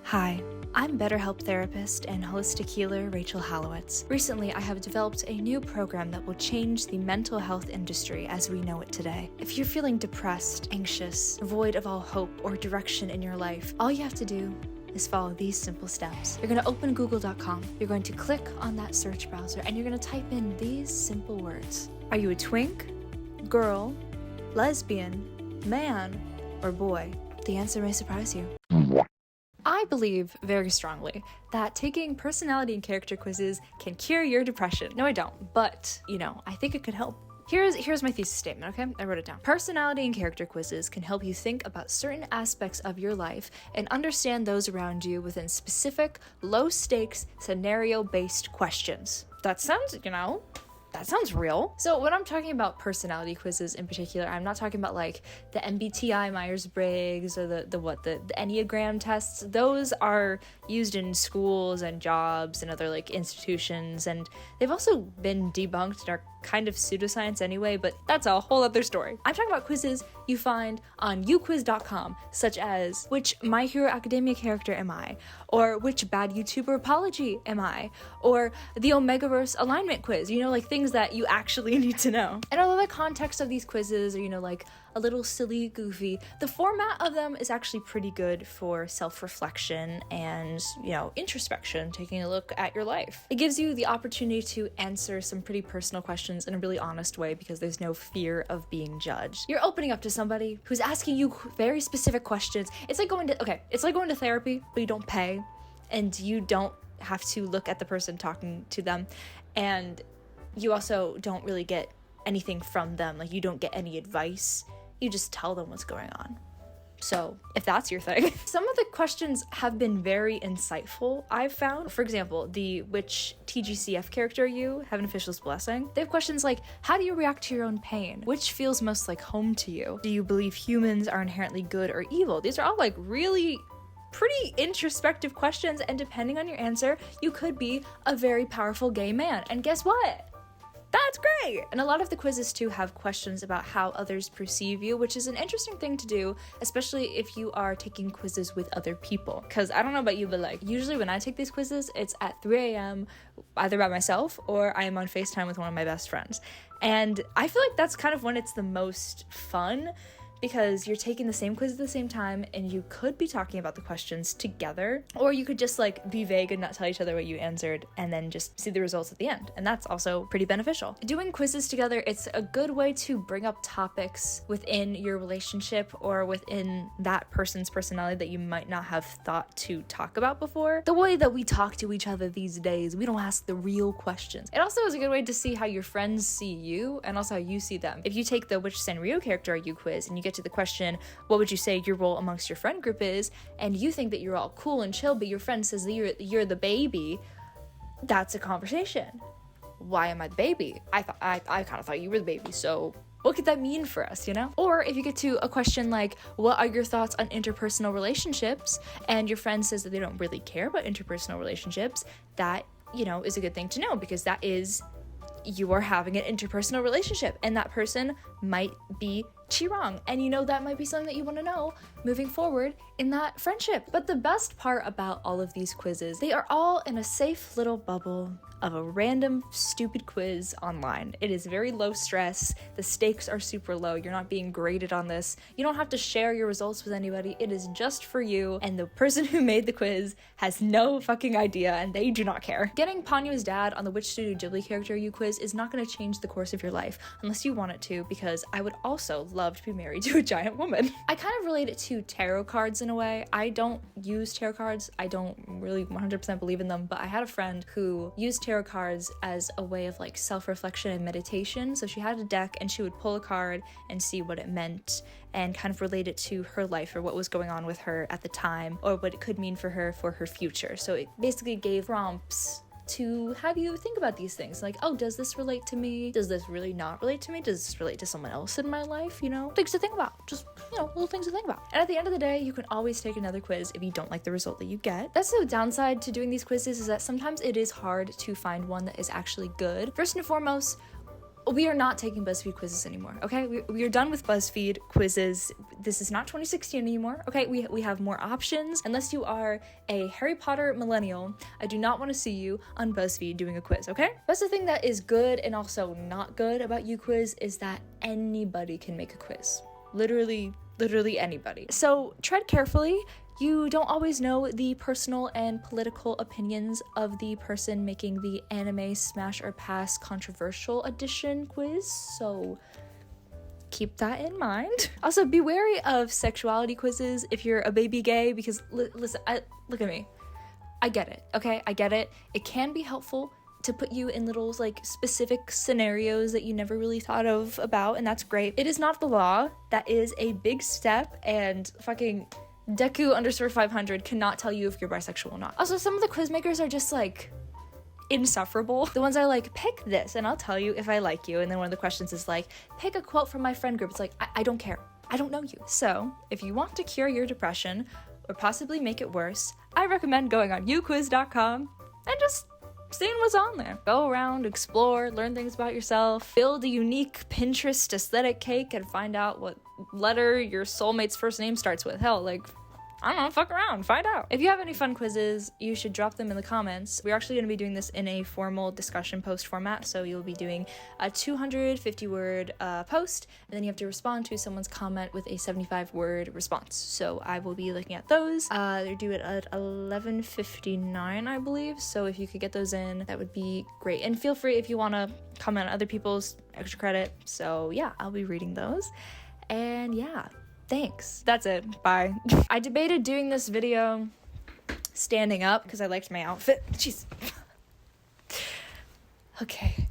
Hi, I'm BetterHelp therapist and holistic healer Rachel Hallowitz. Recently, I have developed a new program that will change the mental health industry as we know it today. If you're feeling depressed, anxious, void of all hope or direction in your life, all you have to do is follow these simple steps. You're going to open google.com, you're going to click on that search browser, and you're going to type in these simple words. Are you a twink, girl, lesbian, man, or boy? The answer may surprise you. I believe very strongly that taking personality and character quizzes can cure your depression. No, I don't, but, I think it could help. Here's my thesis statement, okay? I wrote it down. Personality and character quizzes can help you think about certain aspects of your life and understand those around you within specific, low-stakes, scenario-based questions. That sounds real. So when I'm talking about personality quizzes in particular, I'm not talking about like the mbti Myers-Briggs or the Enneagram tests. Those are used in schools and jobs and other like institutions, and they've also been debunked and are kind of pseudoscience anyway, but that's a whole other story. I'm talking about quizzes you find on uquiz.com, such as which My Hero Academia character am I? Or which bad YouTuber apology am I? Or the Omegaverse alignment quiz, like things that you actually need to know. And although the context of these quizzes are, like a little silly, goofy, the format of them is actually pretty good for self-reflection and, introspection, taking a look at your life. It gives you the opportunity to answer some pretty personal questions in a really honest way because there's no fear of being judged. You're opening up to somebody who's asking you very specific questions. It's like going to therapy, but you don't pay, and you don't have to look at the person talking to them, and you also don't really get anything from them. Like, you don't get any advice. You just tell them what's going on. So if that's your thing. Some of the questions have been very insightful, I've found. For example, the which TGCF character are you? Have an official's blessing. They have questions like, how do you react to your own pain? Which feels most like home to you? Do you believe humans are inherently good or evil? These are all like really pretty introspective questions, and depending on your answer, you could be a very powerful gay man. And guess what? That's great! And a lot of the quizzes too have questions about how others perceive you, which is an interesting thing to do, especially if you are taking quizzes with other people. Because I don't know about you, but like usually when I take these quizzes, it's at 3 a.m. either by myself or I am on FaceTime with one of my best friends. And I feel like that's kind of when it's the most fun, because you're taking the same quiz at the same time and you could be talking about the questions together, or you could just like be vague and not tell each other what you answered and then just see the results at the end. And that's also pretty beneficial. Doing quizzes together, it's a good way to bring up topics within your relationship or within that person's personality that you might not have thought to talk about before. The way that we talk to each other these days, we don't ask the real questions. It also is a good way to see how your friends see you and also how you see them. If you take the which Sanrio character are you quiz and you get to the question, what would you say your role amongst your friend group is, and you think that you're all cool and chill, but your friend says that you're the baby, that's a conversation. Why am I the baby? I kind of thought you were the baby, so what could that mean for us, Or if you get to a question like, what are your thoughts on interpersonal relationships, and your friend says that they don't really care about interpersonal relationships, that, is a good thing to know, because that is, you are having an interpersonal relationship and that person might be wrong, and that might be something that you want to know moving forward in that friendship. But the best part about all of these quizzes, they are all in a safe little bubble of a random stupid quiz online. It is very low stress. The stakes are super low. You're not being graded on this. You don't have to share your results with anybody. It is just for you, and the person who made the quiz has no fucking idea, and they do not care. Getting Ponyo's dad on the Which Studio Ghibli character you quiz is not going to change the course of your life unless you want it to, because I would also love to be married to a giant woman. I kind of relate it to tarot cards in a way. I don't use tarot cards. I don't really 100% believe in them, but I had a friend who used tarot cards as a way of like self-reflection and meditation. So she had a deck and she would pull a card and see what it meant and kind of relate it to her life or what was going on with her at the time or what it could mean for her future. So it basically gave prompts to have you think about these things, like, oh, does this relate to me? Does this really not relate to me? Does this relate to someone else in my life? Things to think about, just little things to think about. And at the end of the day, you can always take another quiz if you don't like the result that you get. That's the downside to doing these quizzes, is that sometimes it is hard to find one that is actually good. First and foremost, We are not taking BuzzFeed quizzes anymore, okay? We are done with BuzzFeed quizzes. This is not 2016 anymore, okay? We have more options. Unless you are a Harry Potter millennial, I do not want to see you on BuzzFeed doing a quiz, okay? That's the thing that is good and also not good about UQuiz is that anybody can make a quiz. Literally anybody. So tread carefully. You don't always know the personal and political opinions of the person making the anime smash or pass controversial edition quiz, so keep that in mind. Also, be wary of sexuality quizzes if you're a baby gay, because listen, look at me. I get it, okay? I get it. It can be helpful to put you in little like specific scenarios that you never really thought of about, and that's great. It is not the law. That is a big step, and fucking Deku_500 cannot tell you if you're bisexual or not. Also, some of the quiz makers are just like insufferable. The ones are like, pick this and I'll tell you if I like you. And then one of the questions is like, pick a quote from my friend group. It's like, I don't care. I don't know you. So if you want to cure your depression or possibly make it worse, I recommend going on uquiz.com and just seeing what's on there. Go around, explore, learn things about yourself, build a unique Pinterest aesthetic cake and find out what letter your soulmate's first name starts with. Hell, like, I don't know, fuck around, find out. If you have any fun quizzes, you should drop them in the comments. We're actually going to be doing this in a formal discussion post format, so you'll be doing a 250-word post, and then you have to respond to someone's comment with a 75-word response. So I will be looking at those. They're due at 11:59, I believe, so if you could get those in, that would be great. And feel free if you want to comment on other people's extra credit. So yeah, I'll be reading those. And yeah, thanks. That's it. Bye. I debated doing this video standing up because I liked my outfit. Jeez. Okay.